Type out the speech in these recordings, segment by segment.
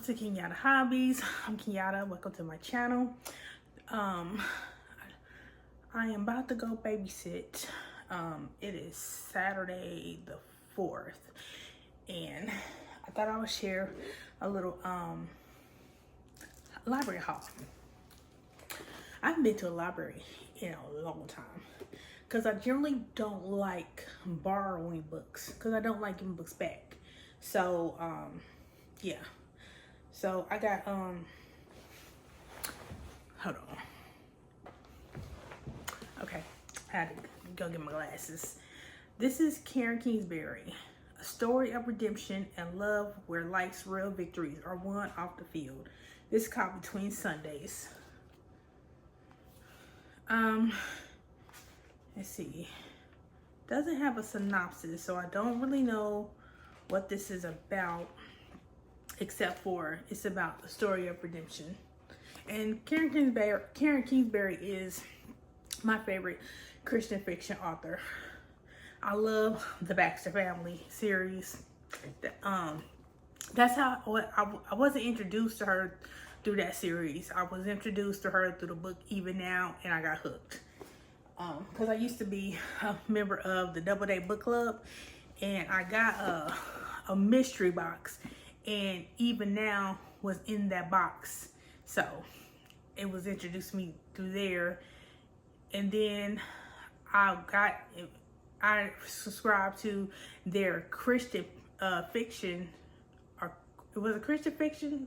to Kenyatta Hobbies. I'm Kenyatta. Welcome to my channel. I am about to go babysit. It is Saturday the 4th, and I thought I would share a little library haul. I haven't been to a library in a long time because I generally don't like borrowing books because I don't like giving books back. So yeah. So I got hold on. Okay, I had to go get my glasses. This is Karen Kingsbury, A Story of Redemption and Love Where Life's Real Victories Are Won Off the Field. This is called Between Sundays. Let's see. Doesn't have a synopsis, so I don't really know what this is about, except for it's about the story of redemption. And Karen Kingsbury is my favorite Christian fiction author. I love the Baxter Family series. That's how I wasn't introduced to her through that series. I was introduced to her through the book Even Now, and I got hooked. Because I used to be a member of the Double Day Book Club, and I got a mystery box, and Even Now was in that box. So it was introduced to me through there. And then I subscribed to their Christian fiction, or it was a Christian fiction.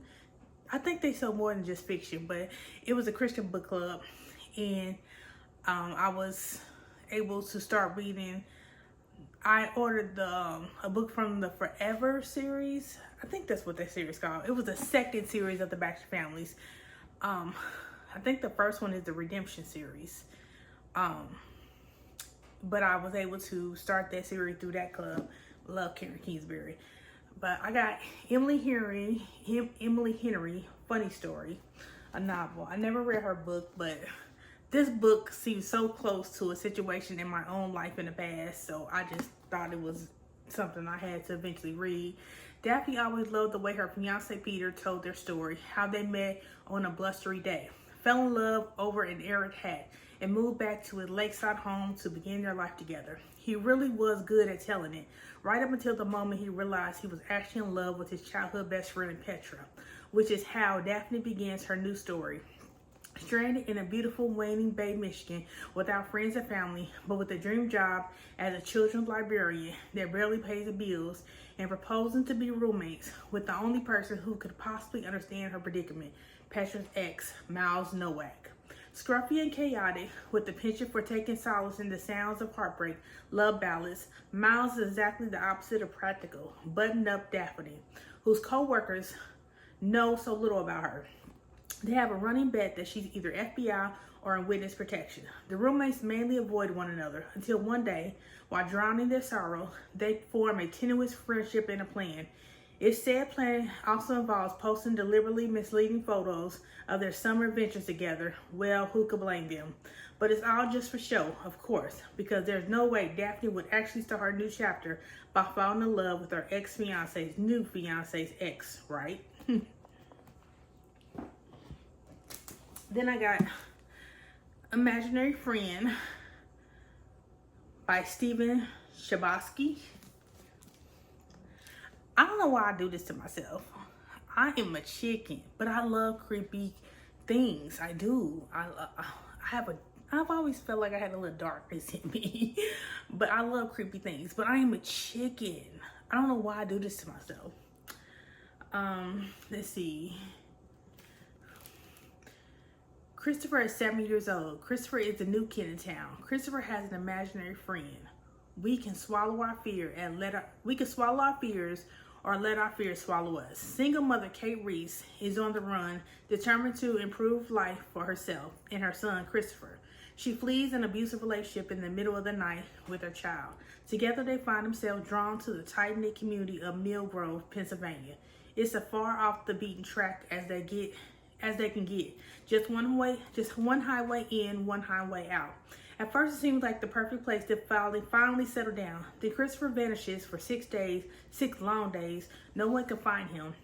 I think they sold more than just fiction, but it was a Christian book club, and I was able to start reading. I ordered a book from the Forever series. I think that's what that series is called. It was the second series of the Baxter Families. I think the first one is the Redemption series. But I was able to start that series through that club. Love Karen Kingsbury. But I got Emily Henry, Funny Story, a novel. I never read her book, but this book seems so close to a situation in my own life in the past, so I just thought it was something I had to eventually read. Daphne always loved the way her fiance Peter told their story, how they met on a blustery day, fell in love over an errant hat, and moved back to his lakeside home to begin their life together. He really was good at telling it, right up until the moment he realized he was actually in love with his childhood best friend Petra, which is how Daphne begins her new story. Stranded in a beautiful Waning Bay, Michigan, without friends and family, but with a dream job as a children's librarian that barely pays the bills, and proposing to be roommates with the only person who could possibly understand her predicament, Petra's ex, Miles Nowak. Scruffy and chaotic, with the penchant for taking solace in the sounds of heartbreak, love ballads, Miles is exactly the opposite of practical, buttoned-up Daphne, whose co-workers know so little about her. They have a running bet that she's either FBI or in witness protection. The roommates mainly avoid one another until one day, while drowning their sorrow, they form a tenuous friendship and a plan. Its said plan also involves posting deliberately misleading photos of their summer adventures together. Well, who could blame them? But it's all just for show, of course, because there's no way Daphne would actually start her new chapter by falling in love with her ex-fiance's new fiance's ex, right? Then I got Imaginary Friend by Stephen Chbosky. I don't know why I do this to myself. I am a chicken, but I love creepy things. I do. I've always felt like I had a little darkness in me, but I love creepy things. But I am a chicken. I don't know why I do this to myself. Let's see. Christopher is 7 years old. Christopher is the new kid in town. Christopher has an imaginary friend. We can swallow our fear and we can swallow our fears or let our fears swallow us. Single mother Kate Reese is on the run, determined to improve life for herself and her son Christopher. She flees an abusive relationship in the middle of the night with her child. Together they find themselves drawn to the tight-knit community of Mill Grove, Pennsylvania. It's as far off the beaten track as they can get. Just one highway in, one highway out. At first, it seems like the perfect place to finally settle down. Then Christopher vanishes for 6 days, 6 long days. No one can find him.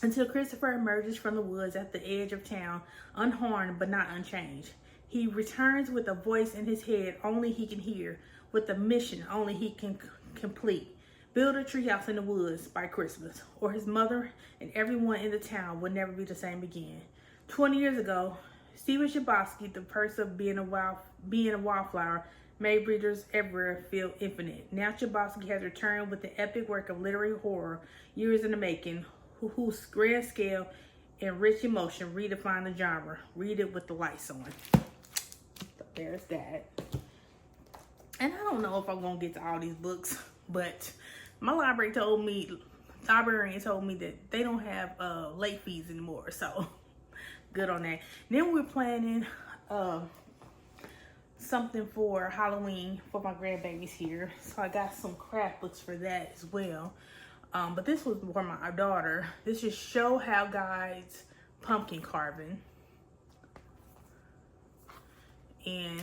until Christopher emerges from the woods at the edge of town, unharmed but not unchanged. He returns with a voice in his head only he can hear, with a mission only he can complete. Build a treehouse in the woods by Christmas, or his mother and everyone in the town will never be the same again. 20 years ago, Stephen Chbosky, the purse of being a wildflower, made readers everywhere feel infinite. Now Chbosky has returned with the epic work of literary horror, years in the making, whose grand scale and rich emotion redefine the genre. Read it with the lights on. So there's that. And I don't know if I'm gonna get to all these books, but my librarian told me that they don't have late fees anymore, so good on that. Then we're planning something for Halloween for my grandbabies here, so I got some craft books for that as well. But this was for my daughter. This is Show How Guides Pumpkin Carving, and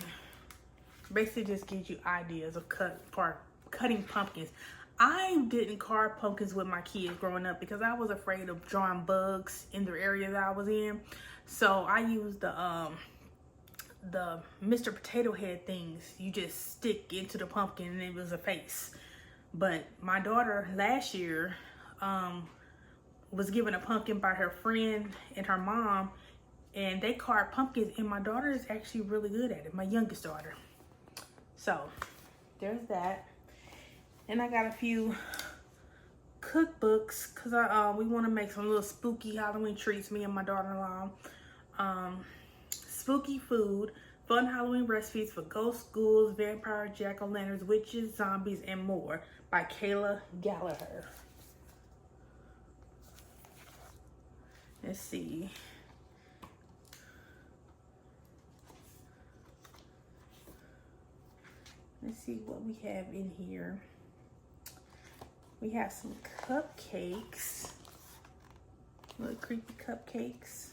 basically just gives you ideas of cutting pumpkins. I didn't carve pumpkins with my kids growing up because I was afraid of drawing bugs in the area that I was in. So I used the Mr. Potato Head things. You just stick into the pumpkin and it was a face. But my daughter last year was given a pumpkin by her friend and her mom, and they carved pumpkins, and my daughter is actually really good at it, my youngest daughter. So there's that. And I got a few cookbooks because we want to make some little spooky Halloween treats, me and my daughter-in-law. Spooky food, fun Halloween recipes for ghosts, ghouls, vampires, jack-o'-lanterns, witches, zombies, and more by Kayla Gallagher. Let's see. Let's see what we have in here. We have some cupcakes, little creepy cupcakes.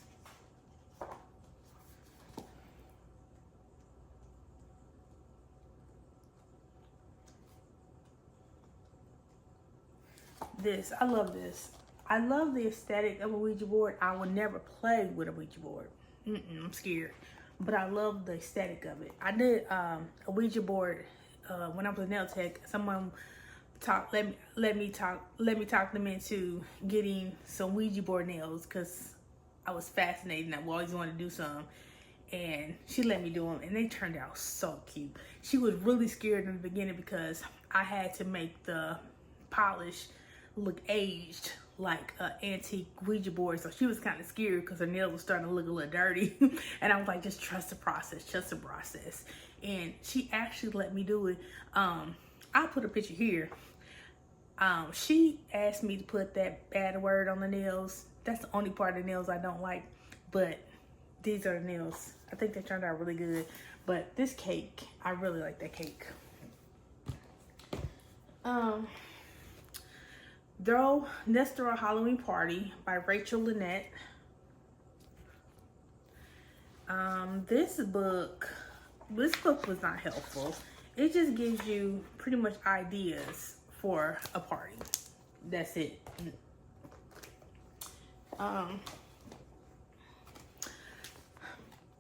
I love this. I love the aesthetic of a Ouija board. I would never play with a Ouija board. I'm scared. But I love the aesthetic of it. I did a Ouija board when I was a nail tech. Someone let me talk them into getting some Ouija board nails because I was fascinated and I always wanted to do some. And she let me do them, and they turned out so cute. She was really scared in the beginning because I had to make the polish look aged like an antique Ouija board, so she was kind of scared because her nails were starting to look a little dirty. And I was like, just trust the process. And she actually let me do it. I'll put a picture here. She asked me to put that bad word on the nails. That's the only part of the nails I don't like, but these are the nails. I think they turned out really good. But this cake, I really like that cake. Let's Throw a Halloween Party by Rachel Lynette. This book was not helpful. It just gives you pretty much ideas for a party. That's it.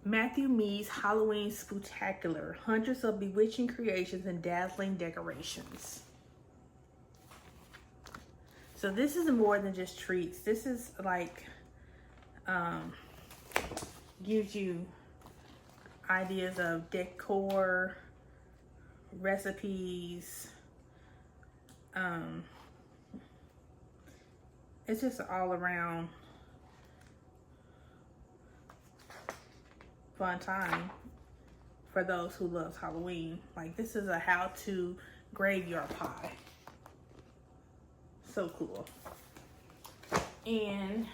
Matthew Mead's Halloween Spooktacular, hundreds of bewitching creations and dazzling decorations. So this is more than just treats. This is like, gives you ideas of decor, recipes. It's just all around fun time for those who love Halloween. Like, this is a how-to graveyard pie. So cool. And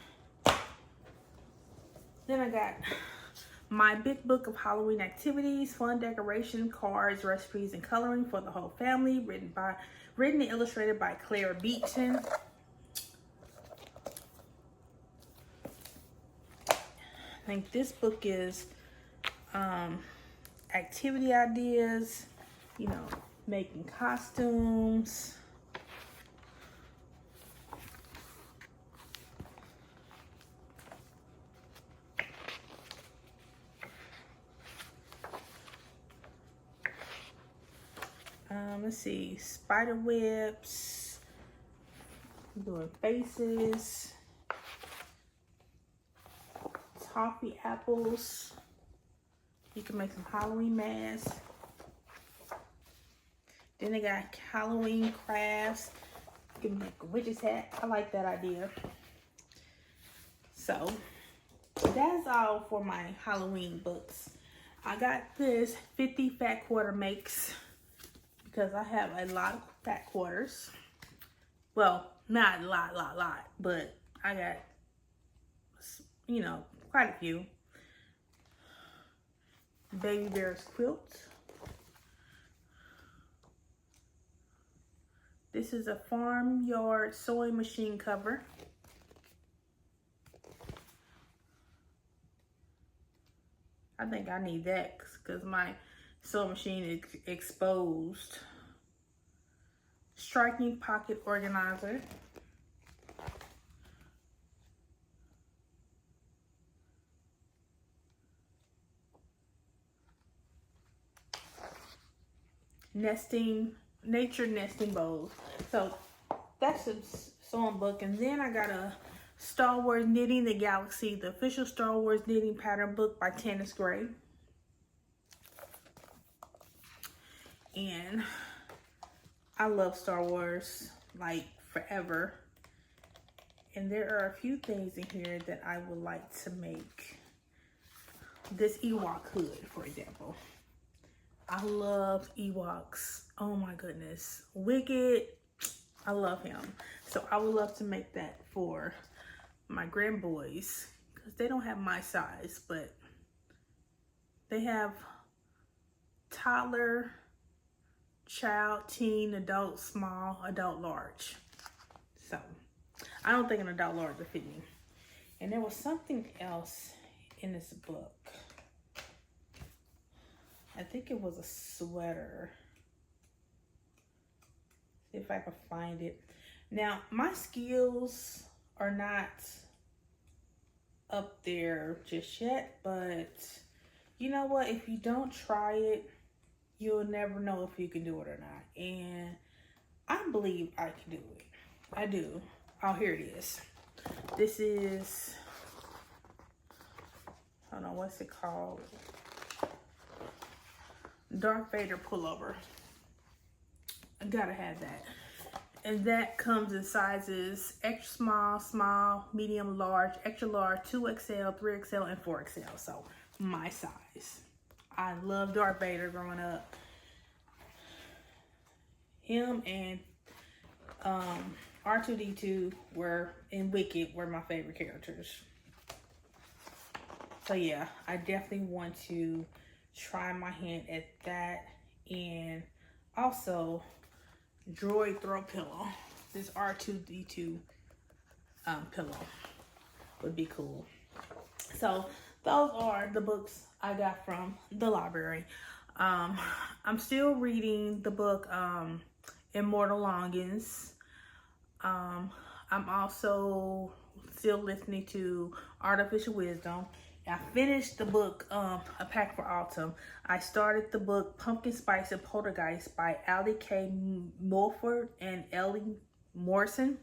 then I got my big book of Halloween activities, fun decoration, cards, recipes, and coloring for the whole family, written and illustrated by Claire Beaton. I think this book is activity ideas, you know, making costumes. Let's see, spider webs. I'm doing faces. Toffee apples. You can make some Halloween masks. Then they got Halloween crafts. You can make a witch's hat. I like that idea. So that's all for my Halloween books. I got this 50 fat quarter makes because I have a lot of fat quarters. Well, not a lot, but I got, you know, quite a few. Baby Bear's quilt. This is a farmyard sewing machine cover. I think I need that because my sewing machine is exposed. Striking pocket organizer. Nature nesting bowls. So that's a sewing book. And then I got a Star Wars Knitting the Galaxy, the official Star Wars knitting pattern book by Tannis Gray. And I love Star Wars like forever. And there are a few things in here that I would like to make. This Ewok hood, for example. I love Ewoks. Oh my goodness. Wicked. I love him. So I would love to make that for my grandboys. Because they don't have my size. But they have toddler, child, teen, adult, small, adult, large. So I don't think an adult large would fit me. And there was something else in this book. I think it was a sweater. See if I can find it. Now, my skills are not up there just yet, but you know what? If you don't try it, you'll never know if you can do it or not. And I believe I can do it. I do. Oh, here it is. This is, hold on, what's it called? Darth Vader pullover. I gotta have that. And that comes in sizes extra small, small, medium, large, extra large, 2XL, 3XL, and 4XL. So my size. I love Darth Vader growing up. Him and R2-D2 were in Wicked were my favorite characters. So yeah, I definitely want to try my hand at that. And also droid throw pillow. This R2-D2 pillow would be cool. So those are the books I got from the library. I'm still reading the book Immortal Longings. I'm also still listening to Artificial Wisdom. I finished the book, A Pack for Autumn. I started the book Pumpkin Spice and Poltergeist by Allie K. Mulford and Ellie Morrison.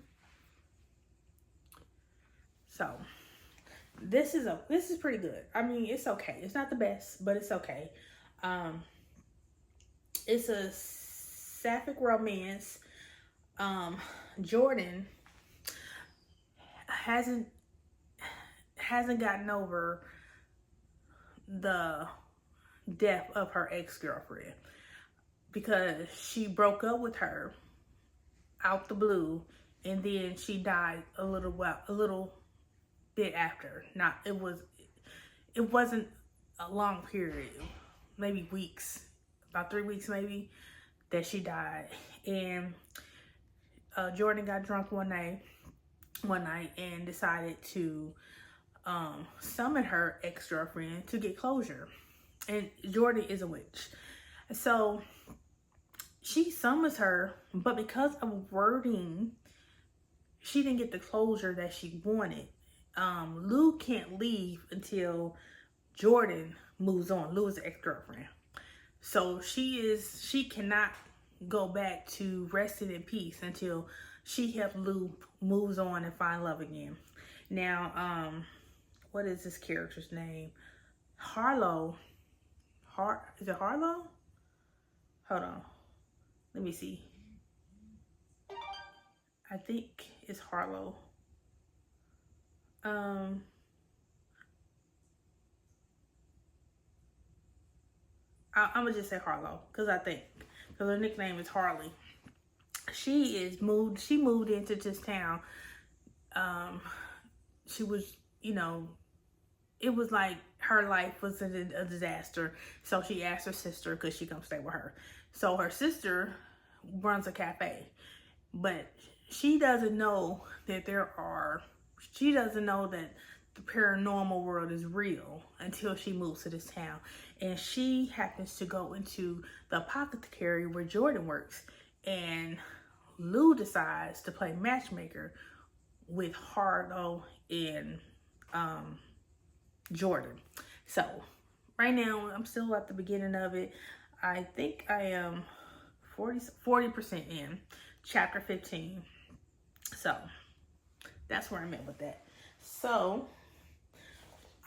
So this is pretty good. I mean, it's okay. It's not the best, but it's okay. It's a sapphic romance. Jordan hasn't gotten over the death of her ex-girlfriend because she broke up with her out the blue, and then she died a little bit after. It wasn't a long period, maybe weeks, about 3 weeks maybe, that she died. And Jordan got drunk one night and decided to summon her ex-girlfriend to get closure. And Jordan is a witch. So she summons her, but because of wording, she didn't get the closure that she wanted. Lou can't leave until Jordan moves on. Lou is the ex-girlfriend. So she cannot go back to resting in peace until she helped Lou moves on and find love again. Now, what is this character's name? Harlow. Is it Harlow? Hold on. Let me see. I think it's Harlow. I'm gonna just say Harlow because her nickname is Harley. She moved into this town. She was, it was like her life was a disaster. So she asked her sister because she come stay with her. So her sister runs a cafe, but she doesn't know that she doesn't know that the paranormal world is real until she moves to this town. And she happens to go into the apothecary where Jordan works. And Lou decides to play matchmaker with Harlow and Jordan. So right now I'm still at the beginning of it. I think I am 40% in chapter 15. So that's where I'm at with that. So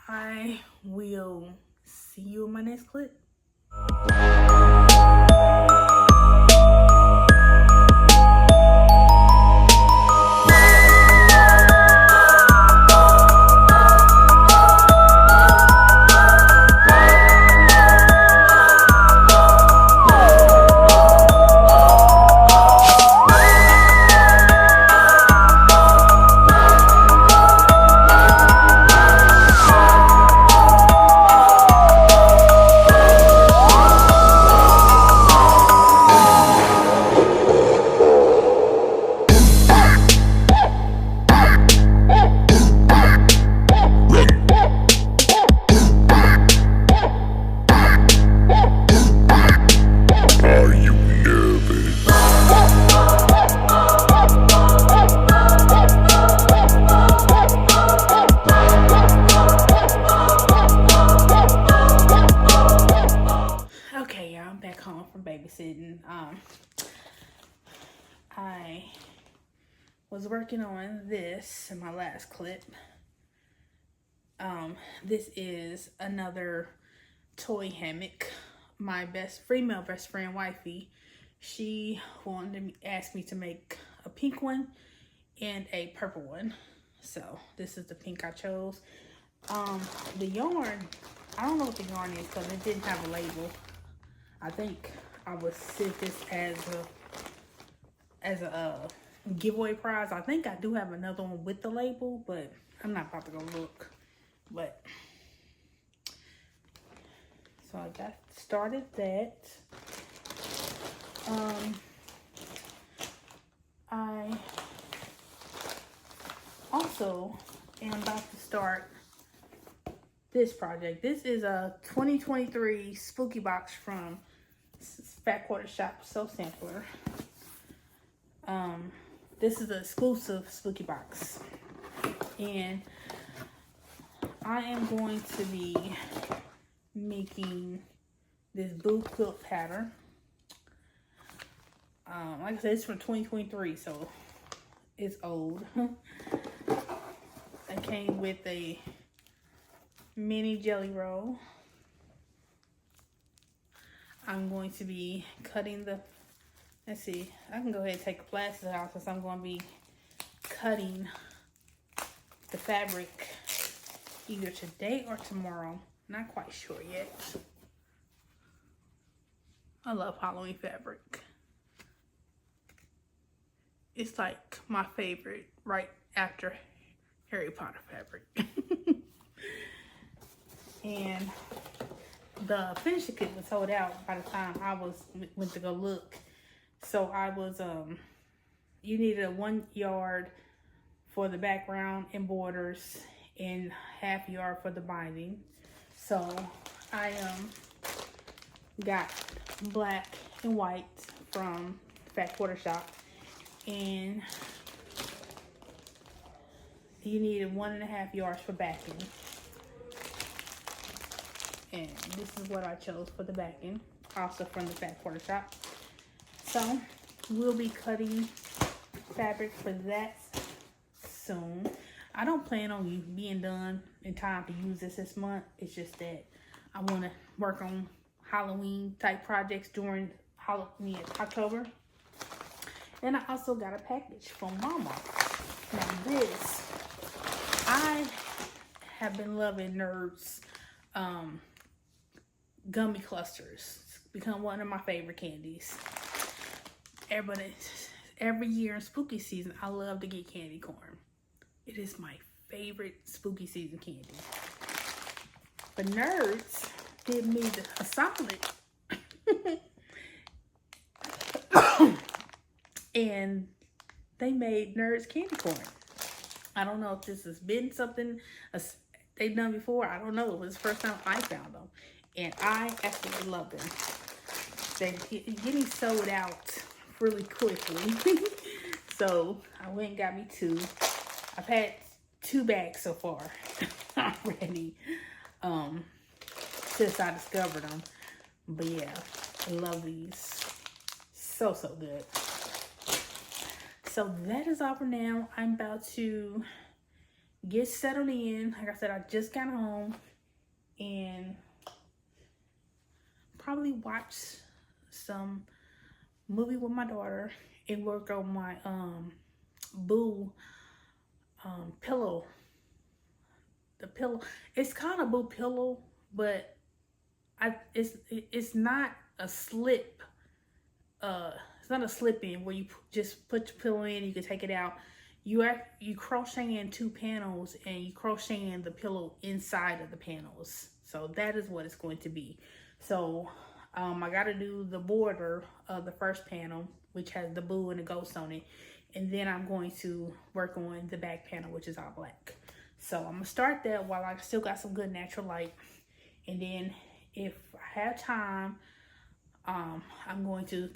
I will see you in my next clip. Babysitting. I was working on this in my last clip. This is another toy hammock. My female best friend wifey, she wanted to ask me to make a pink one and a purple one. So this is the pink I chose. The yarn, I don't know what the yarn is because it didn't have a label. I think I was sent this as a giveaway prize. I think I do have another one with the label, but I'm not about to go look. But so I got started that. I also am about to start this project. This is a 2023 spooky box from Fat Quarter Shop So Simpler. This is an exclusive spooky box, and I am going to be making this blue quilt pattern. Like I said, it's from 2023, so it's old. It came with a mini jelly roll. I'm going to be cutting let's see, I can go ahead and take the plastic out since I'm going to be cutting the fabric either today or tomorrow. Not quite sure yet. I love Halloween fabric. It's like my favorite right after Harry Potter fabric. And the finishing kit was sold out by the time I went to go look. So I was, you needed a 1 yard for the background and borders and ½ yard for the binding. So I got black and white from Fat Quarter Shop, and you needed 1½ yards for backing. And this is what I chose for the backing, also from the Fat Quarter Shop. So we'll be cutting fabric for that soon. I don't plan on being done in time to use this month. It's just that I want to work on Halloween type projects during Halloween, October. And I also got a package from Mama. Now this, I have been loving Nerds gummy clusters. It's become one of my favorite candies. Every year in spooky season, I love to get candy corn. It is my favorite spooky season candy. But Nerds did me a solid. And they made Nerds candy corn. I don't know if this has been something they've done before. I don't know. It was the first time I found them. And I absolutely love them. They're getting sold out really quickly. So I went and got me 2. I've had 2 bags so far already. Since I discovered them. But yeah, I love these. So good. So that is all for now. I'm about to get settled in. Like I said, I just got home and probably watch some movie with my daughter and work on my Boo pillow. The pillow, it's kind of Boo pillow, but it's not a slip. It's not a slip in where you just put your pillow in, you can take it out. You crochet in 2 panels and you crochet in the pillow inside of the panels. So that is what it's going to be. So I got to do the border of the first panel, which has the Boo and the ghost on it. And then I'm going to work on the back panel, which is all black. So I'm going to start that while I still got some good natural light. And then if I have time, I'm going to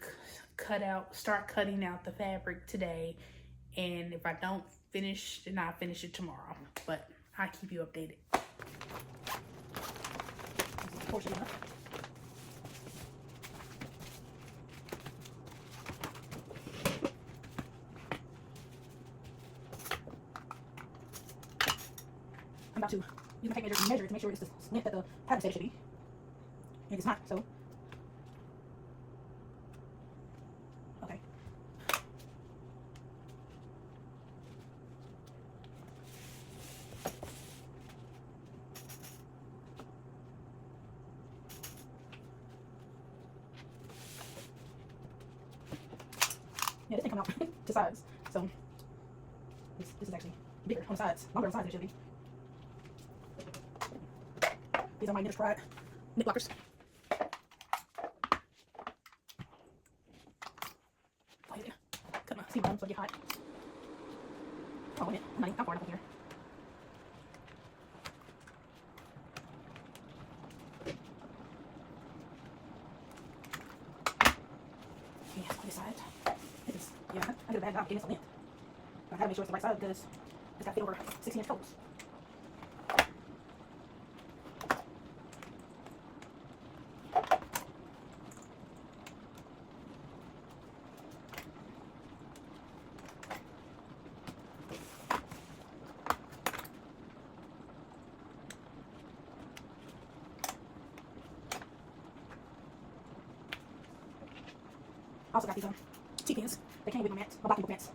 start cutting out the fabric today. And if I don't finish, then I'll finish it tomorrow. But I'll keep you updated. I'm about to use my tape measure to make sure it's the length that the pattern said it should be. And it's not, so. Okay. Yeah, this thing come out to size. So this is actually bigger on the sides, longer on the sides than it should be. These are my Knitter's Pride knit blockers. Oh yeah, cut my seam bone so it get hot. Oh wait a minute, I'm far enough up here. Yeah, on this side. Yeah, I did a bad job getting this length. I gotta make sure it's the right size because it's gotta fit over 16-inch toes. I also got these T-pins. They came with my mats, my blocking book mats.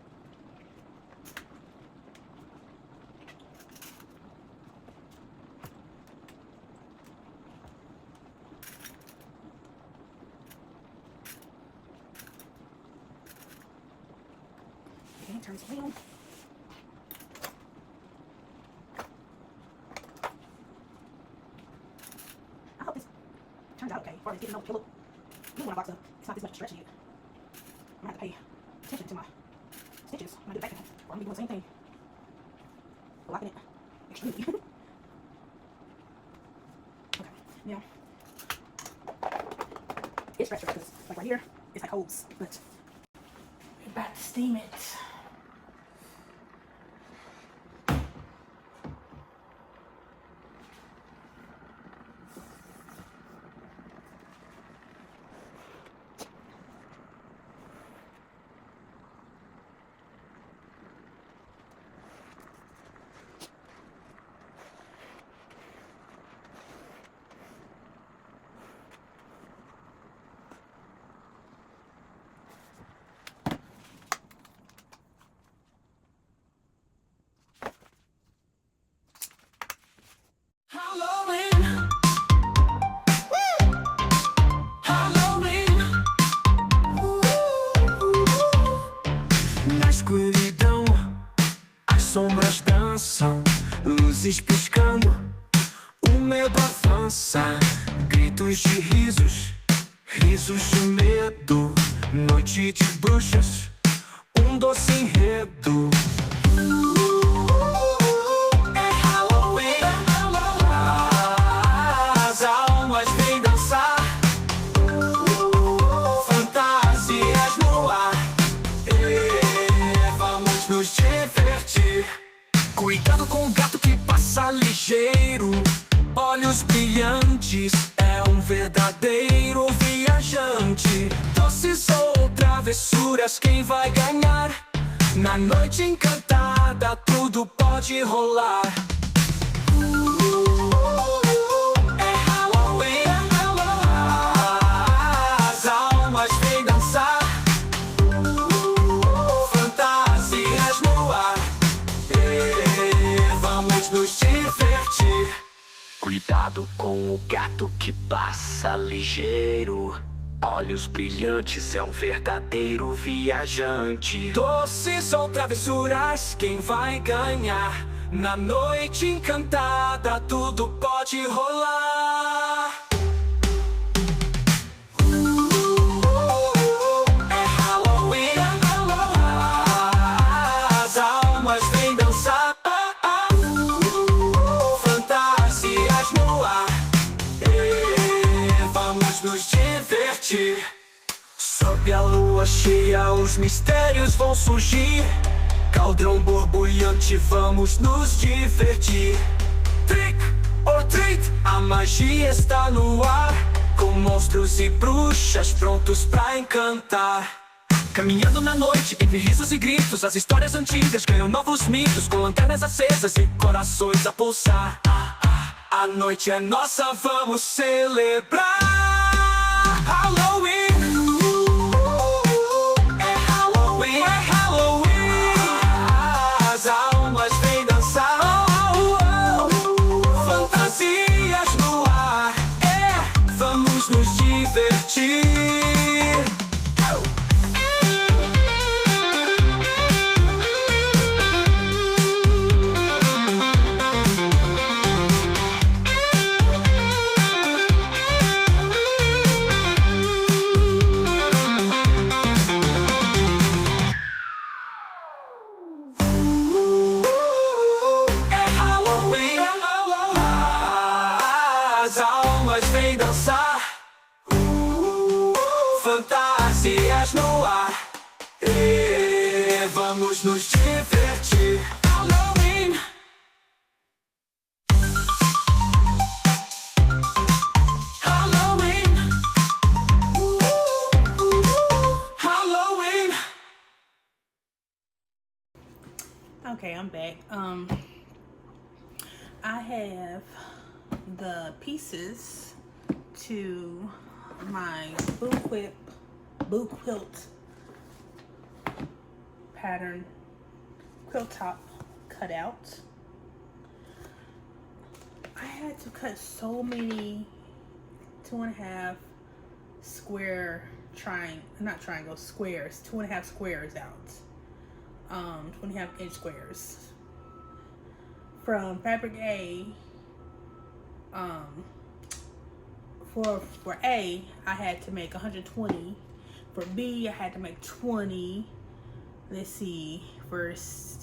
Okay, turn this around. I hope this turns out okay. As far as getting no pillow. Even when I box up, it's not this much stretching it. I'm gonna have to pay attention to my stitches when I do the back end, or I'm gonna be doing the same thing. Blocking it extremely. Okay, now it's stretched because like right here, it's like holes, but we're about to steam it. sombras dançam, luzes piscando, o medo avança, gritos de risos, risos de medo, noite de bruxas, um doce enredo. É Halloween, as almas vêm dançar, fantasias no ar, vamos nos divertir. Cuidado com o gato que passa ligeiro, olhos brilhantes, é um verdadeiro viajante. Doces ou travessuras, quem vai ganhar? Na noite encantada tudo pode rolar. É Halloween, as almas vêm dançar, fantasias no ar, vamos nos divertir. Cuidado com o gato que passa ligeiro, olhos brilhantes, é um verdadeiro viajante. Doces ou travessuras, quem vai ganhar? Na noite encantada tudo pode rolar. É Halloween, as almas vêm dançar, fantasias no ar, vamos nos divertir. Sob a lua cheia os mistérios vão surgir, caldrão borbulhante, vamos nos divertir. Trick or treat, a magia está no ar, com monstros e bruxas prontos pra encantar. Caminhando na noite, entre risos e gritos, as histórias antigas ganham novos mitos, com lanternas acesas e corações a pulsar. A noite é nossa, vamos celebrar. Halloween, é Halloween, é Halloween, as almas vêm dançar, fantasias no ar, vamos nos divertir. As almas vêm dançar, fantasias no ar, vamos nos divertir. Halloween, Halloween, Halloween. Okay, I'm back. I have the pieces to my boo quilt pattern quilt top cut out. I had to cut so many 2.5 square squares, 2.5 squares out. 2.5 inch squares. From fabric A, for A, I had to make 120. For B, I had to make 20. Let's see, for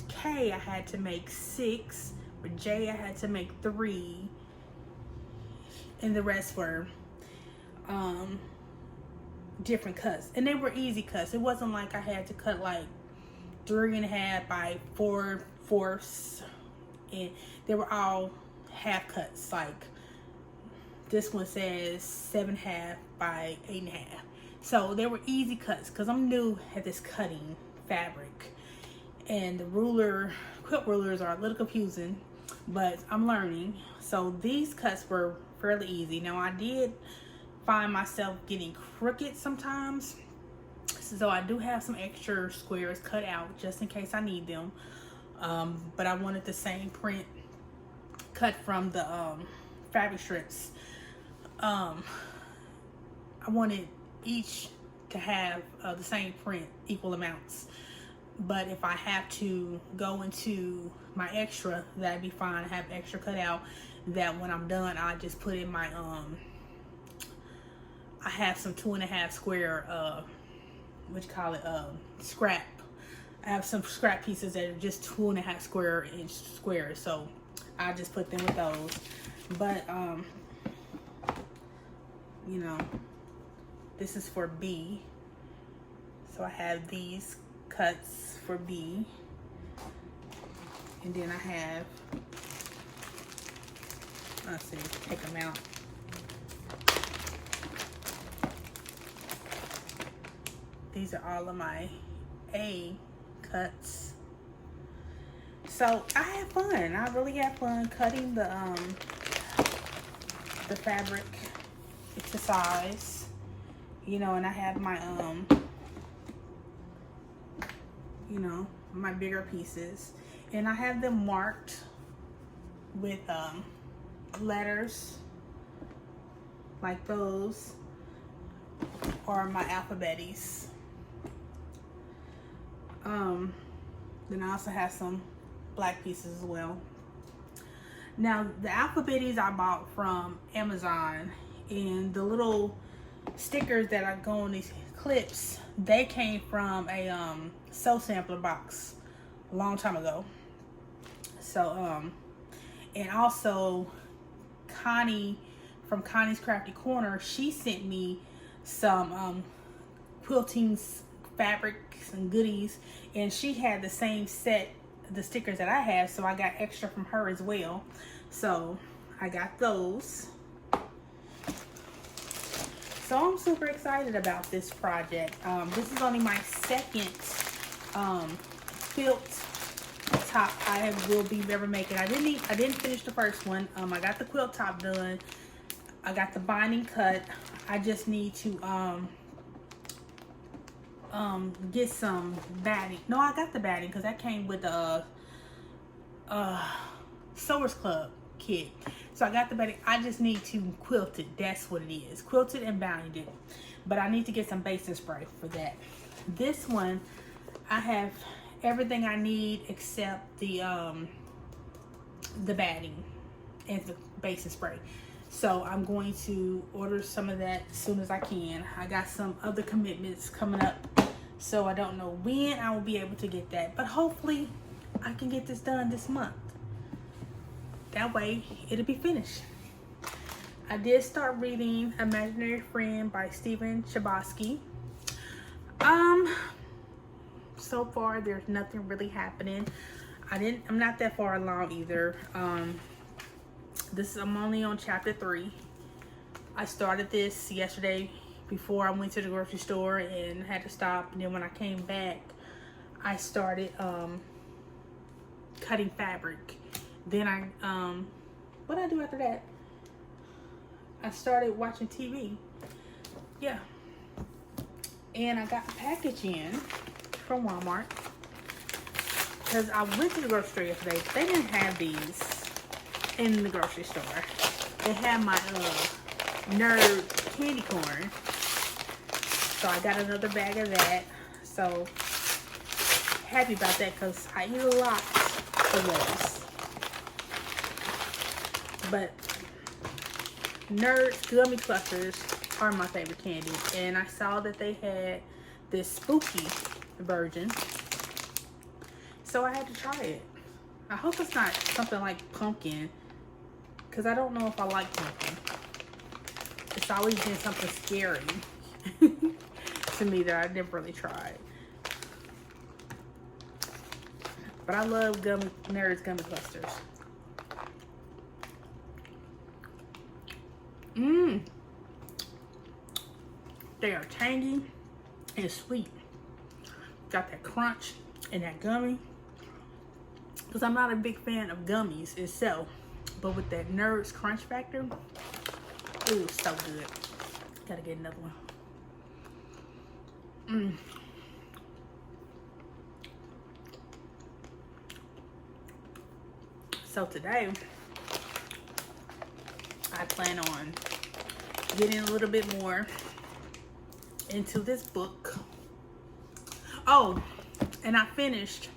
K, I had to make 6. For J, I had to make 3. And the rest were different cuts. And they were easy cuts. It wasn't like I had to cut like 3.5 by 4/4. And they were all half cuts. Like this one says 7.5 by 8.5. So they were easy cuts because I'm new at this cutting fabric, and the quilt rulers are a little confusing, but I'm learning. So these cuts were fairly easy. Now I did find myself getting crooked sometimes, so I do have some extra squares cut out just in case I need them. But I wanted the same print cut from the fabric strips. I wanted each to have the same print, equal amounts. But if I have to go into my extra, that'd be fine. I have extra cut out that when I'm done, I just put in my I have some 2.5 square scrap. I have some scrap pieces that are just 2.5 square inch squares, so I just put them with those. But you know, this is for B, so I have these cuts for B, and then I have, let's see, take them out. These are all of my A cuts. So I had fun. I really had fun cutting the fabric to size, you know, and I have my you know, my bigger pieces, and I have them marked with letters like those, or my alphabeties. Then I also have some black pieces as well. Now the alphabeties I bought from Amazon, and the little stickers that I go on these clips, they came from a sew sampler box a long time ago. So and also Connie from Connie's Crafty Corner, she sent me some quilting fabrics and goodies, and she had the same set, the stickers that I have, so I got extra from her as well. So I got those. So I'm super excited about this project. This is only my second quilt top I will be ever making. I didn't finish the first one. I got the quilt top done. I got the binding cut. I just need to get some batting. No, I got the batting because that came with the Sewers Club kit. So I got the batting. I just need to quilt it. That's what it is. Quilt it and bind it. But I need to get some basting spray for that. This one, I have everything I need except the batting and the basting spray. So I'm going to order some of that as soon as I can. I got some other commitments coming up, so I don't know when I will be able to get that. But hopefully I can get this done this month. That way it'll be finished. I did start reading Imaginary Friend by Stephen Chbosky. So far there's nothing really happening. I'm not that far along either. I'm only on chapter 3. I started this yesterday before I went to the grocery store and had to stop, and then when I came back I started cutting fabric. Then what did I do after that? I started watching TV. Yeah. And I got a package in from Walmart because I went to the grocery store yesterday. They didn't have these in the grocery store. They had my Nerd candy corn. So I got another bag of that. So happy about that because I eat a lot of those. But Nerd gummy clusters are my favorite candy, and I saw that they had this spooky version, so I had to try it. I hope it's not something like pumpkin, because I don't know if I like pumpkin. It's always been something scary to me that I've never really tried. But I love Nerd's gummy clusters. They are tangy and sweet. Got that crunch and that gummy. Because I'm not a big fan of gummies itself, but with that Nerd's crunch factor, ooh, so good. Gotta get another one. So today, I plan on getting a little bit more into this book. Oh, and I finished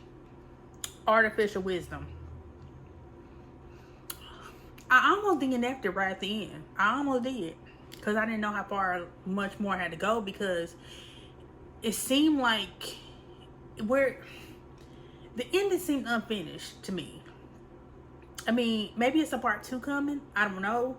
Artificial Wisdom. I almost DNF'd it right at the end. I almost did, because I didn't know how much more I had to go, because it seemed like the ending seemed unfinished to me. I mean, maybe it's a part 2 coming. I don't know,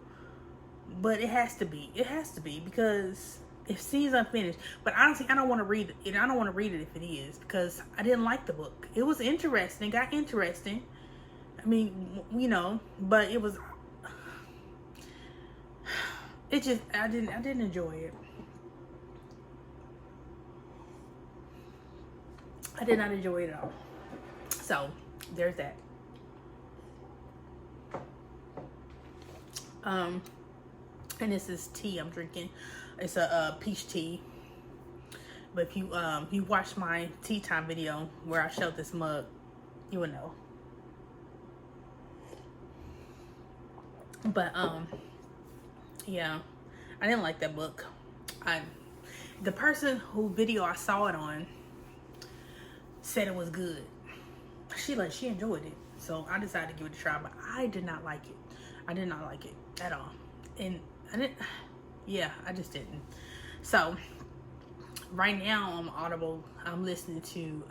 but it has to be. It has to be, because it seems unfinished. But honestly, I don't want to read it. I don't want to read it if it is, because I didn't like the book. It was interesting. It got interesting. I mean, you know, but it was. It just, I didn't enjoy it. I did not enjoy it at all. So there's that. And this is tea I'm drinking. It's a peach tea. But if you watch my tea time video where I showed this mug, you would know. But yeah, I didn't like that book. The person who video I saw it on said it was good. She enjoyed it, so I decided to give it a try. But I did not like it. I did not like it at all, and I didn't. Yeah, I just didn't. So right now on Audible, I'm listening to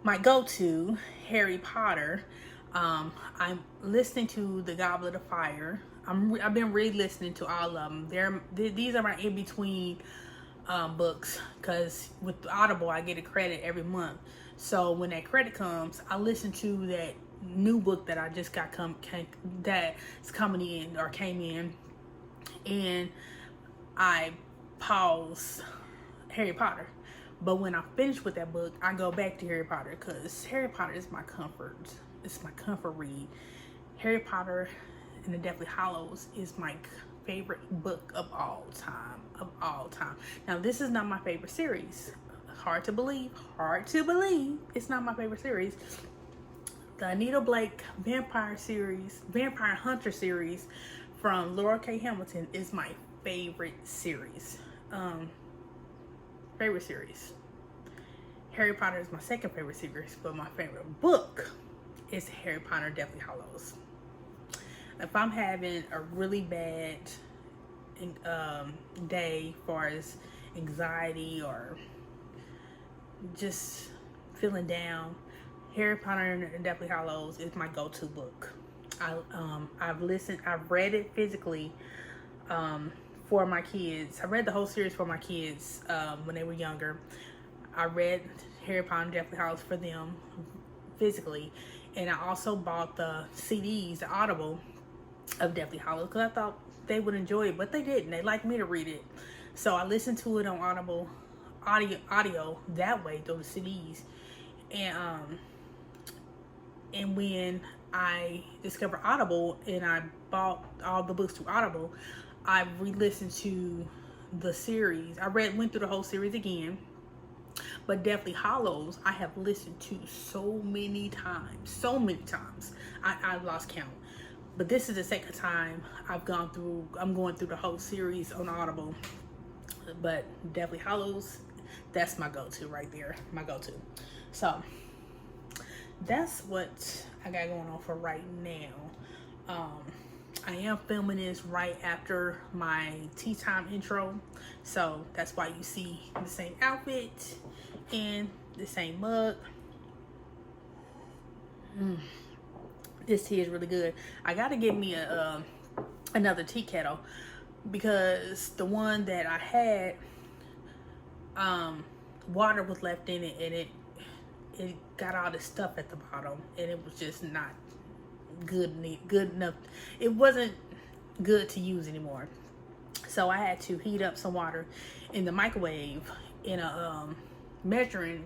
my go-to Harry Potter. I'm listening to The Goblet of Fire. I've been re-listening to all of them. These are my in-between books, because with Audible I get a credit every month. So when that credit comes, I listen to that new book that I just got that's coming in or came in, and I pause Harry Potter. But when I finish with that book, I go back to Harry Potter, because Harry Potter is my comfort. It's my comfort read. Harry Potter and the Deathly Hallows is my favorite book of all time. Now, this is not my favorite series. Hard to believe. It's not my favorite series. The Anita Blake Vampire Hunter series from Laura K. Hamilton is my favorite series. Harry Potter is my second favorite series, but my favorite book is Harry Potter Deathly Hallows. If I'm having a really bad day as far as anxiety or just feeling down, Harry Potter and Deathly Hallows is my go-to book. I've read it physically for my kids. I read the whole series for my kids when they were younger. I read Harry Potter and Deathly Hallows for them physically, and I also bought the CDs, the Audible of Deathly Hallows, because I thought they would enjoy it, but they didn't. They liked me to read it, so I listened to it on Audible audio that way through the CDs. And when I discovered Audible and I bought all the books through Audible, I re-listened to the series. I went through the whole series again. But Deathly Hallows, I have listened to so many times. I lost count. But this is the second time I'm going through the whole series on Audible. But Deathly Hallows, that's my go-to right there. My go-to. So that's what I got going on for right now. I am filming this right after my tea time intro, so that's why you see the same outfit and the same mug. This tea is really good. I gotta get me another tea kettle, because the one that I had, water was left in it, and it got all this stuff at the bottom, and it was just not good enough. It wasn't good to use anymore. So I had to heat up some water in the microwave in a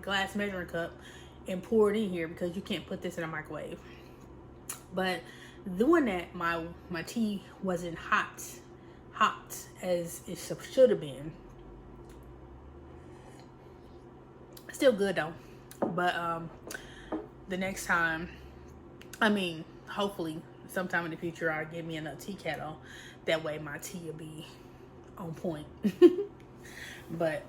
glass measuring cup and pour it in here, because you can't put this in a microwave. But doing that, my tea wasn't hot as it should have been. Still good though. But the next time, hopefully sometime in the future, I'll get me another tea kettle. That way my tea will be on point. But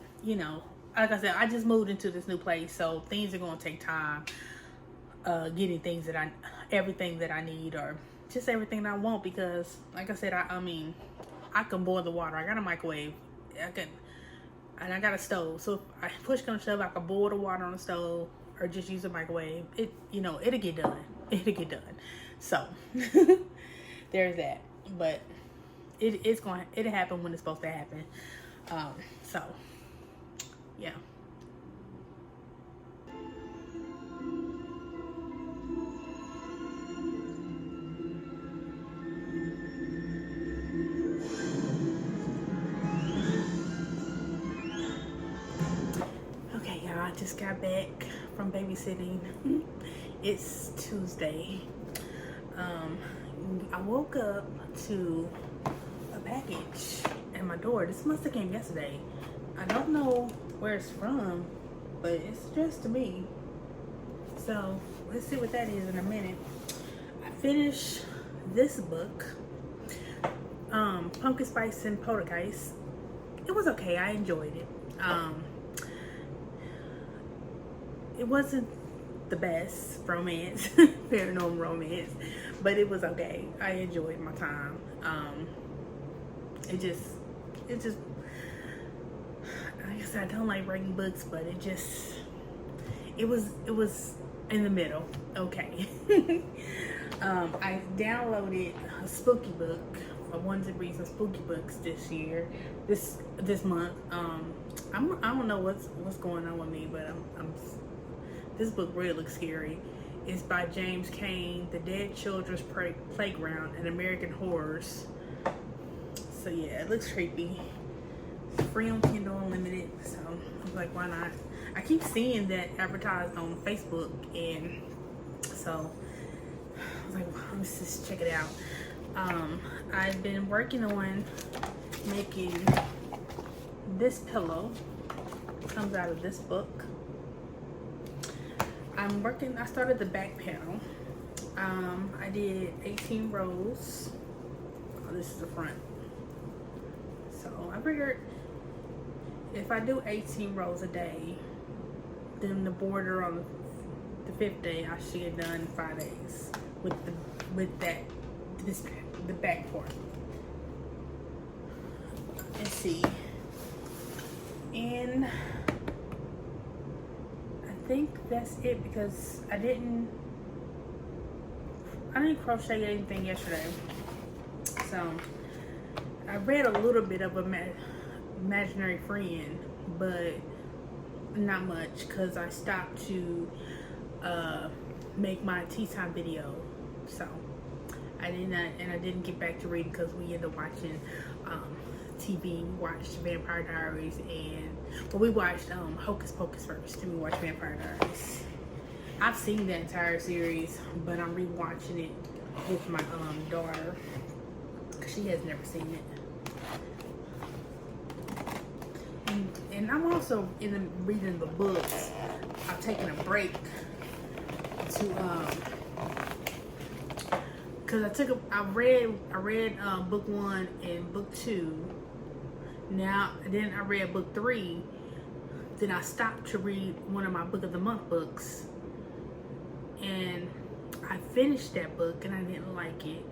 like I said, I just moved into this new place, so things are gonna take time. Getting things that everything that I need, or just everything that I want, because like I said, I mean, I can boil the water. I got a microwave, and I got a stove. So if I push come to shove, I can boil the water on the stove or just use a microwave. It'll get done. It'll get done. So there's that. But it'll happen when it's supposed to happen. So yeah. Okay, y'all, I just got back from babysitting. It's Tuesday. I woke up to a package at my door. This must have came yesterday. I don't know where it's from, but it's addressed to me. So let's see what that is in a minute. I finished this book, Pumpkin Spice and Poltergeist. It was okay. I enjoyed it. It wasn't the best romance, paranormal romance, but it was okay. I enjoyed my time. It just, like I said, I don't like writing books, but it was in the middle. Okay. I downloaded a spooky book. I wanted to read some spooky books this month. I don't know what's going on with me, but this book really looks scary. It's by James Cain, The Dead Children's Playground and American Horrors. So yeah, it looks creepy. It's free on Kindle Unlimited, so I was like, why not? I keep seeing that advertised on Facebook, and so I was like, well, let's just check it out. I've been working on making this pillow. It comes out of this book. I started the back panel. I did 18 rows. Oh, this is the front. So I figured if I do 18 rows a day, then the border on the 5th day, I should get done in 5 days with the back part. Let's see. And I think that's it, because I didn't crochet anything yesterday. So I read a little bit of Imaginary Friend, but not much, because I stopped to make my tea time video. So I didn't get back to reading because we ended up watching TV. We watched Vampire Diaries, we watched Hocus Pocus first, then we watched Vampire Diaries. I've seen that entire series, but I'm rewatching it with my daughter, because she has never seen it. And I'm also reading the books. I've taken a break to because I read book 1 and book 2. Then I read book 3. Then I stopped to read one of my book of the month books, and I finished that book and I didn't like it.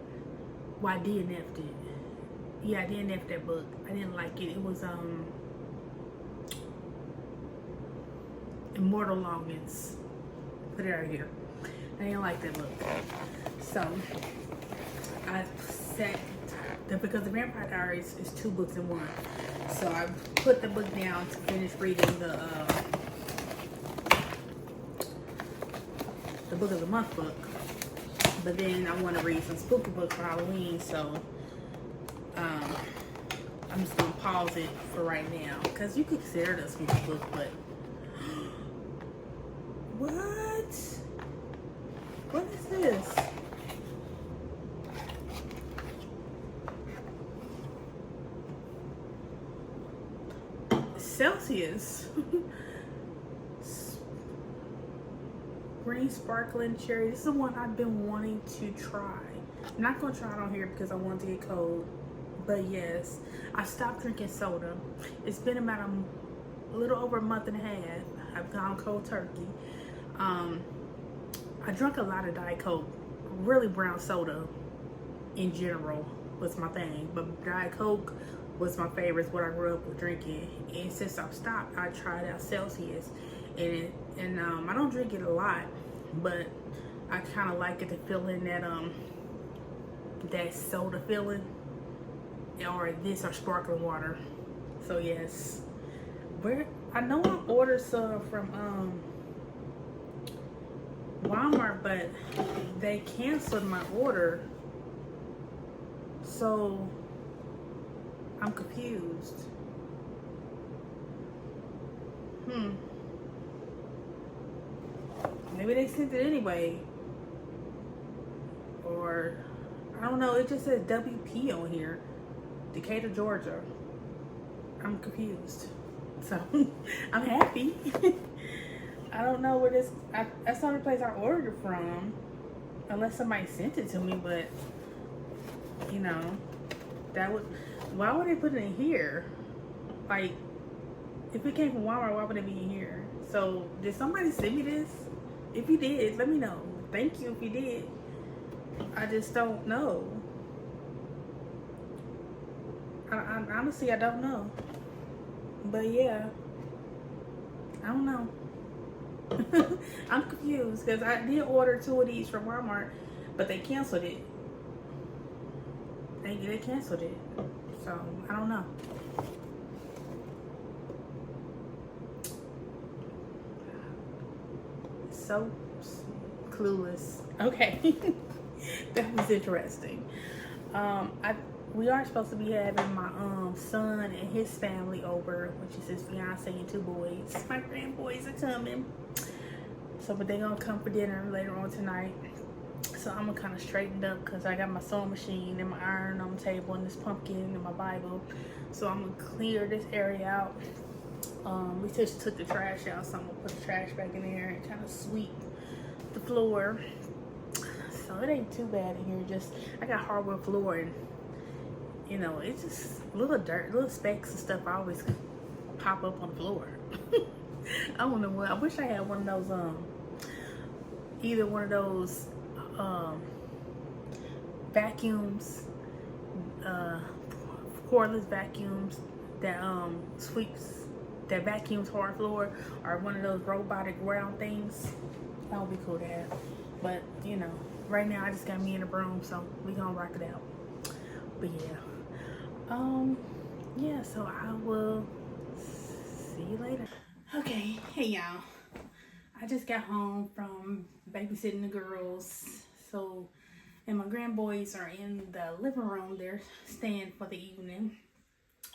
Well, I DNF'd it. Yeah, I DNF'd that book. I didn't like it. It was Immortal Longings. Put it right here. I didn't like that book. So I set because the Vampire Diaries is 2 books in 1. So I put the book down to finish reading the book of the month book. But then I want to read some spooky books for Halloween, so I'm just gonna pause it for right now, because you could consider it a spooky book, but what is this? Celsius. Green sparkling cherry. This is the one I've been wanting to try. I'm not gonna try it on here because I want to get cold. But yes, I stopped drinking soda. It's been about a little over a month and a half. I've gone cold turkey. I drank a lot of Diet Coke. Really, brown soda in general was my thing, but Diet Coke was my favorite. It's what I grew up with drinking. And since I've stopped, I tried out Celsius, and I don't drink it a lot, but I kind of like it, the feeling that soda feeling, or this or sparkling water. So yes, I know I ordered some from Walmart, but they canceled my order, so I'm confused. Maybe they sent it anyway, or I don't know. It just says WP on here, Decatur, Georgia. I'm confused, so I'm happy. I don't know where this. That's the only place I ordered it from, unless somebody sent it to me. But you know, that would. Why would they put it in here? Like, if it came from Walmart, why would it be in here? So, did somebody send me this? If you did, let me know. Thank you if you did. I just don't know. I honestly, I don't know. But yeah, I don't know. I'm confused because I did order 2 of these from Walmart, but they canceled it. They canceled it. So, I don't know. So clueless. Okay. That was interesting. We are supposed to be having my son and his family over, which is his fiance and 2 boys. My grandboys are coming. So, but they're gonna come for dinner later on tonight. So I'm gonna kind of straighten up because I got my sewing machine and my iron on the table and this pumpkin and my Bible. So I'm gonna clear this area out. We just took the trash out, so I'm gonna put the trash back in there and kind of sweep the floor. So it ain't too bad in here. Just I got hardwood floor, and you know, it's just little dirt, little specks and stuff always pop up on the floor. I don't know what. I wish I had one of those either one of those vacuums, cordless vacuums that sweeps, that vacuums hard floor, or one of those robotic round things. That would be cool to have. But you know, right now I just got me in a broom, so we gonna rock it out. But yeah, so I will see you later. Okay, hey y'all, I just got home from babysitting the girls. So, and my grandboys are in the living room. They're staying for the evening.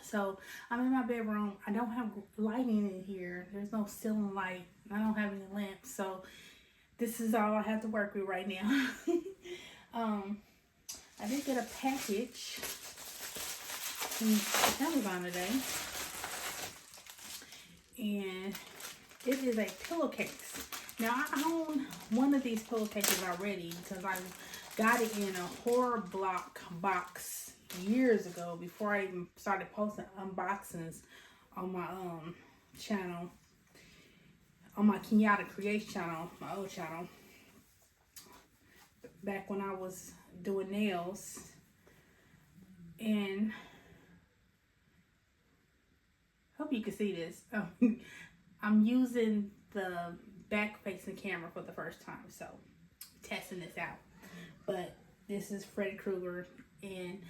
So I'm in my bedroom. I don't have lighting in here. There's no ceiling light. I don't have any lamps. So this is all I have to work with right now. I did get a package from Avon today. And it is a pillowcase. Now I own one of these pillowcases already because I got it in a horror block box years ago before I even started posting unboxings on my channel, on my Kenyatta Creates channel, my old channel, back when I was doing nails. And hope you can see this. I'm using the back facing camera for the first time, so testing this out. But this is Freddy Krueger, and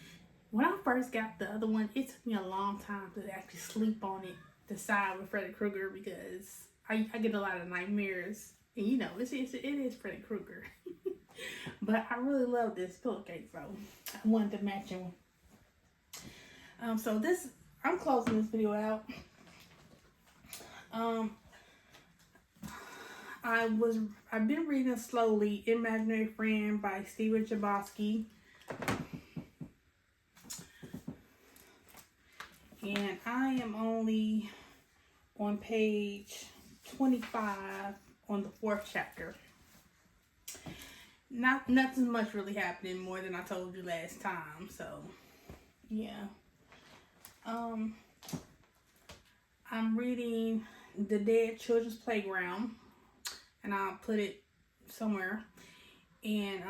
when I first got the other one, it took me a long time to actually sleep on it, the side with Freddy Krueger, because I get a lot of nightmares, and you know, it is Freddy Krueger. But I really love this pillowcase, so I wanted to match one. So this, I'm closing this video out. I've been reading slowly Imaginary Friend by Stephen Chbosky. And I am only on page 25 on the 4th chapter. Nothing much really happening more than I told you last time, so yeah. I'm reading The Dead Children's Playground, and I'll put it somewhere. And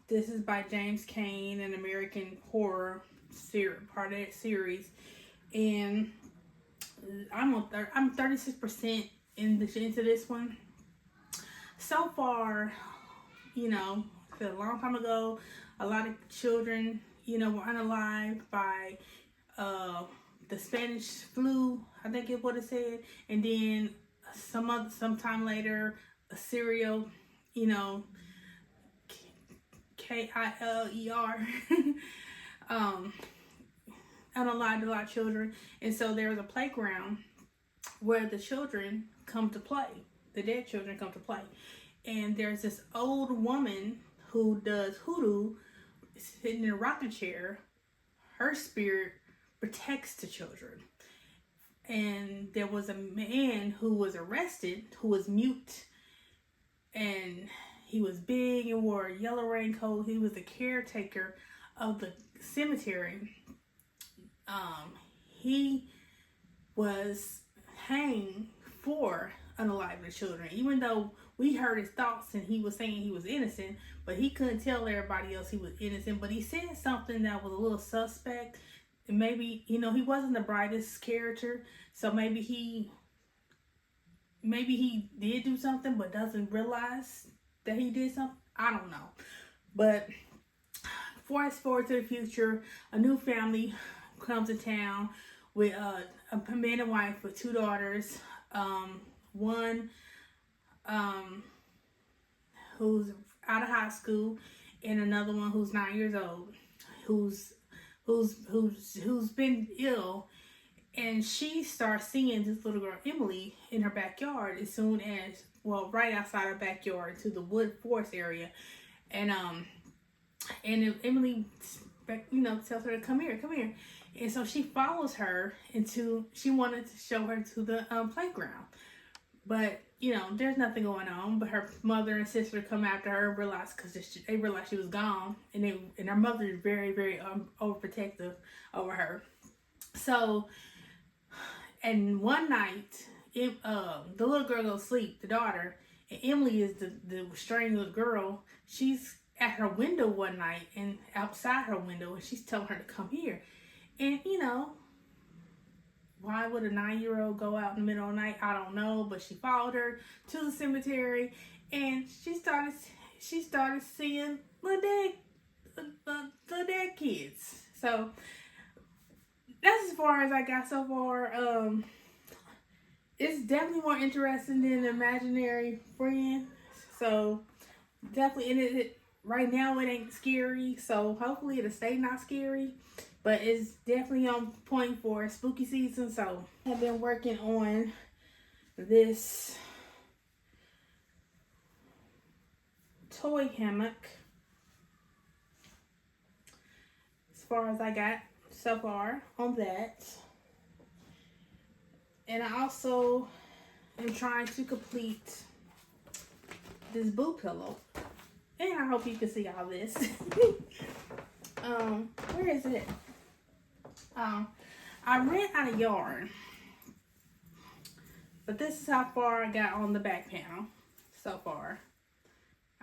this is by James Cain, an American horror part of that series. And I'm 36% into this one. So far, you know, a long time ago, a lot of children, you know, were unalived by the Spanish flu, I think is what it said. And then sometime later, a serial, you know, Kiler, unalived a lot of children. And so there's a playground where the children come to play. The dead children come to play. And there's this old woman who does hoodoo sitting in a rocking chair. Her spirit protects the children. And there was a man who was arrested who was mute. And he was big and wore a yellow raincoat. He was the caretaker of the cemetery. He was hanged for unaliving children, even though we heard his thoughts and he was saying he was innocent, but he couldn't tell everybody else he was innocent. But he said something that was a little suspect, and maybe, you know, he wasn't the brightest character, so maybe he did do something but doesn't realize that he did something. I don't know. But fast forward to the future, a new family comes to town with a man and wife with 2 daughters. One who's out of high school, and another one who's 9 years old, who's been ill. And she starts seeing this little girl Emily in her backyard as soon as, well, right outside her backyard to the wood forest area. And Emily, you know, tells her to come here. And so she follows her she wanted to show her to the playground. But, you know, there's nothing going on. But her mother and sister come after her, because they realized she was gone. And her mother is very, very overprotective over her. So, and one night, the little girl goes to sleep, the daughter. And Emily is the strange little girl. She's at her window one night, and outside her window, and she's telling her to come here. And, you know, why would a 9-year-old go out in the middle of the night? I don't know. But she followed her to the cemetery, and she started seeing the dead kids. So that's as far as I got so far. It's definitely more interesting than Imaginary Friend. So definitely, and right now it ain't scary. So hopefully it'll stay not scary. But it's definitely on point for spooky season. So I've been working on this toy hammock. As far as I got so far on that. And I also am trying to complete this boo pillow. And I hope you can see all this. Where is it? I ran out of yarn, but this is how far I got on the back panel so far.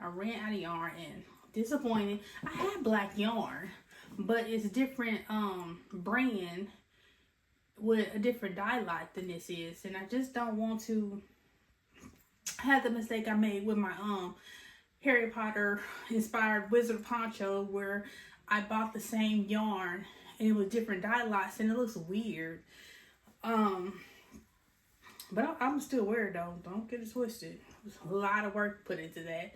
I ran out of yarn, and disappointed. I had black yarn, but it's a different brand with a different dye lot than this is, and I just don't want to have the mistake I made with my Harry Potter inspired wizard poncho, where I bought the same yarn and it was different dye lots, and it looks weird. But I'm still wear it though. Don't get it twisted. There's a lot of work put into that.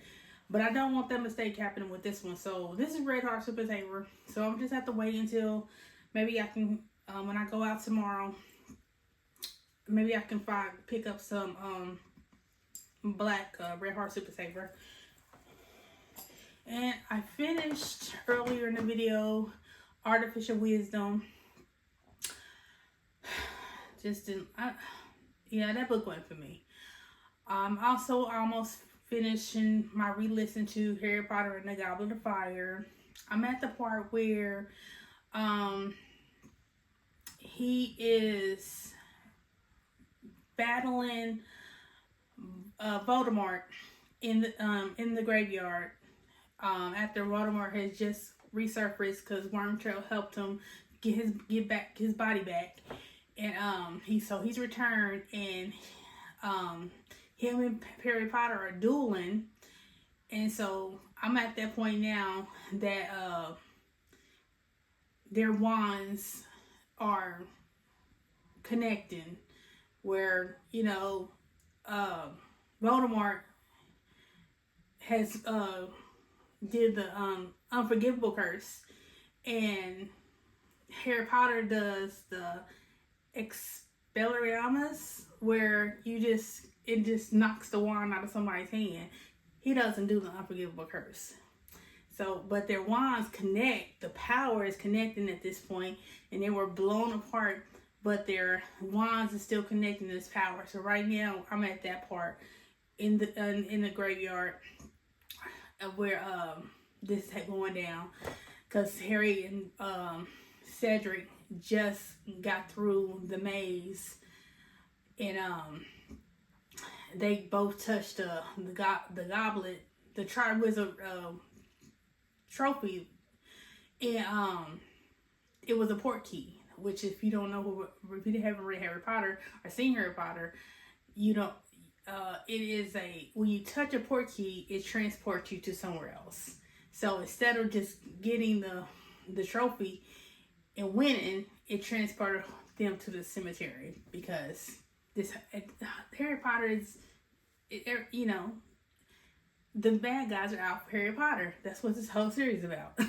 But I don't want that mistake happening with this one. So this is Red Heart Super Saver. So I'm just have to wait until maybe I can, when I go out tomorrow, maybe I can pick up some black Red Heart Super Saver. And I finished earlier in the video Artificial Wisdom. Yeah, that book went for me. Also almost finishing my re-listen to Harry Potter and the Goblet of Fire. I'm at the part where he is battling Voldemort in the graveyard. After Voldemort has just resurfaced because Wormtail helped him get back his body back, and he's returned, and him and Harry Potter are dueling, and so I'm at that point now that their wands are connecting, where Voldemort has did the unforgivable curse, and Harry Potter does the Expelliarmus, where it just knocks the wand out of somebody's hand. He doesn't do the unforgivable curse. So, but their wands connect. The power is connecting at this point, and they were blown apart, but their wands is still connecting this power. So right now, I'm at that part in the graveyard where this is going down, because Harry and Cedric just got through the maze, and they both touched the goblet, the Triwizard trophy, and it was a port key. Which, if you don't know, if you haven't read Harry Potter or seen Harry Potter, you don't. It is when you touch a port key, it transports you to somewhere else. So instead of just getting the trophy and winning, it transported them to the cemetery, because Harry Potter is, the bad guys are out for Harry Potter. That's what this whole series is about.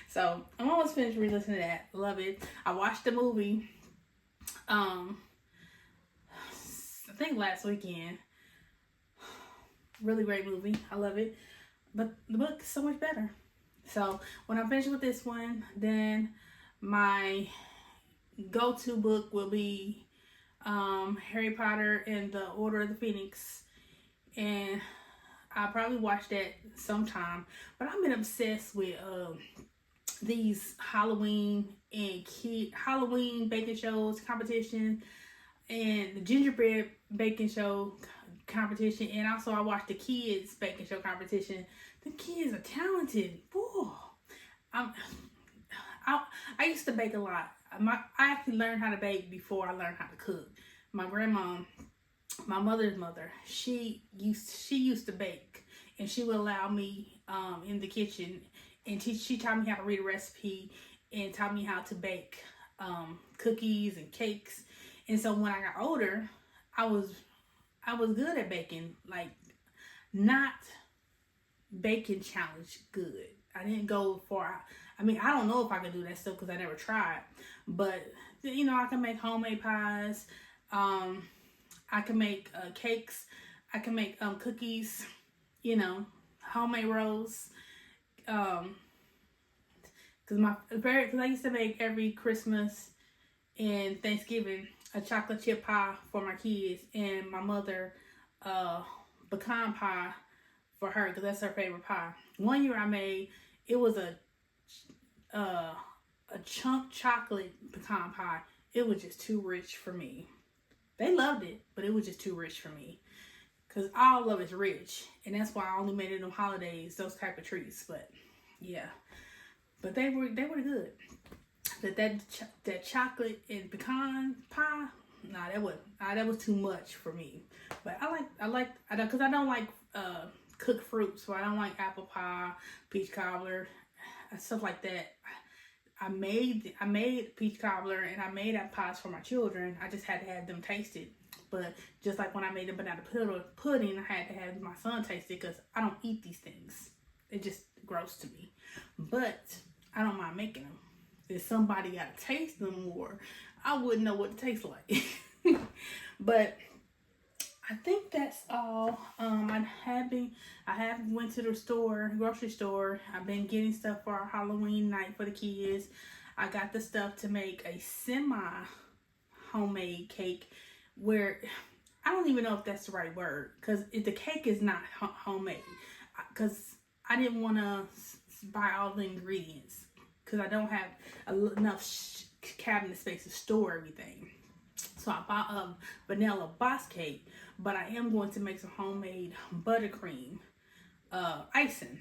So I'm almost finished re-listening to that. Love it. I watched the movie, I think last weekend. Really great movie. I love it. But the book is so much better. So when I'm finished with this one, then my go-to book will be Harry Potter and the Order of the Phoenix. And I'll probably watch that sometime. But I've been obsessed with these Halloween baking shows competition, and the gingerbread baking show competition, and also I watched the kids baking show competition. The kids are talented. Whoa. I used to bake a lot. I actually learned how to bake before I learned how to cook. My grandma, my mother's mother, she used to bake, and she would allow me in the kitchen, and she taught me how to read a recipe and taught me how to bake cookies and cakes. And so when I got older, I was good at baking, like not baking challenge good. I didn't go far. I mean, I don't know if I could do that stuff because I never tried. But I can make homemade pies. I can make cakes. I can make cookies. Homemade rolls. Because I used to make every Christmas and Thanksgiving a chocolate chip pie for my kids, and my mother pecan pie for her, because that's her favorite pie. One year I made, it was a chunk chocolate pecan pie. It was just too rich for me. They loved it, but it was just too rich for me, because all of it's rich, and that's why I only made it on holidays, those type of treats. But yeah, but they were good. But that chocolate and pecan pie, that was too much for me. But I like because I don't like cooked fruit, so I don't like apple pie, peach cobbler, stuff like that. I made peach cobbler, and I made that pies for my children. I just had to have them taste it. But just like when I made the banana pudding, I had to have my son taste it, because I don't eat these things. It's just gross to me. But I don't mind making them. If somebody got to taste them more, I wouldn't know what it tastes like. But I think that's all. I have went to the grocery store. I've been getting stuff for our Halloween night for the kids. I got the stuff to make a semi-homemade cake, where I don't even know if that's the right word, because the cake is not homemade. Because I didn't want to buy all the ingredients, because I don't have enough cabinet space to store everything. So I bought a vanilla boss cake, but I am going to make some homemade buttercream icing.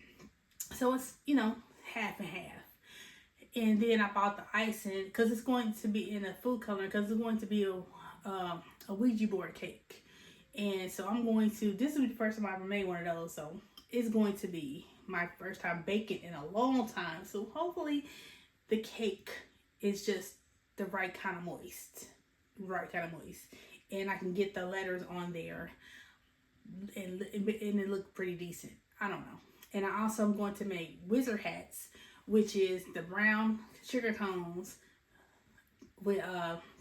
So it's, you know, half and half. And then I bought the icing because it's going to be in a food coloring, because it's going to be a Ouija board cake. And so I'm going to, this will be the first time I ever made one of those. So it's going to be my first time baking in a long time. So hopefully the cake is just the right kind of moist. And I can get the letters on there and it look pretty decent. I don't know. And I also am going to make wizard hats, which is the brown sugar cones with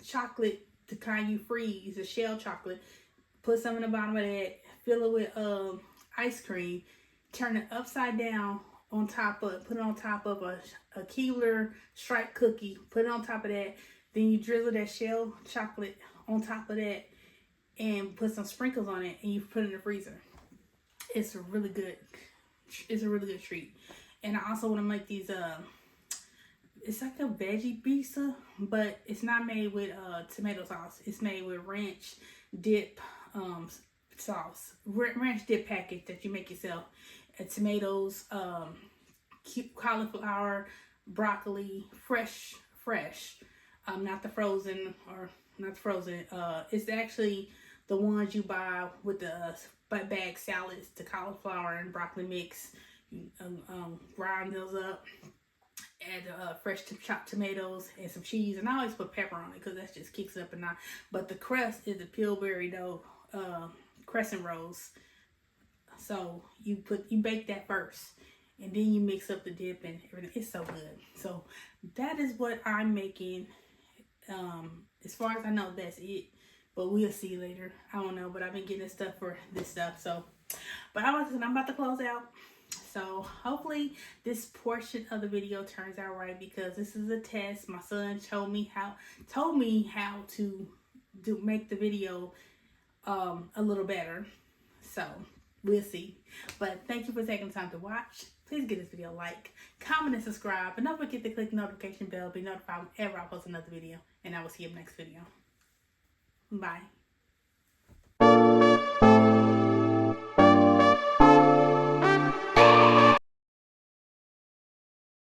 chocolate, the kind you freeze, the shell chocolate. Put some in the bottom of that, fill it with ice cream, turn it upside down on top of, put it on top of a Keebler stripe cookie, put it on top of that. Then you drizzle that shell chocolate on top of that and put some sprinkles on it, and you put it in the freezer. It's a really good treat. And I also want to make these, it's like a veggie pizza, but it's not made with tomato sauce. It's made with ranch dip sauce, ranch dip package that you make yourself. Tomatoes, cauliflower, broccoli, fresh, not the frozen, it's actually the ones you buy with the bag salads, the cauliflower and broccoli mix. Grind those up, add fresh chopped tomatoes and some cheese, and I always put pepper on it because that just kicks it up a notch. But the crust is the pillsbury dough crescent rolls. So you bake that first, and then you mix up the dip and everything. It's so good. So that is what I'm making. As far as I know, that's it. But we'll see later. I don't know, but I've been getting stuff for this stuff. So, but I'm about to close out. So hopefully this portion of the video turns out right, because this is a test. My son told me how to make the video a little better. So we'll see. But thank you for taking the time to watch. Please give this video a like, comment, and subscribe. And don't forget to click the notification bell to be notified whenever I post another video. And I will see you in the next video. Bye.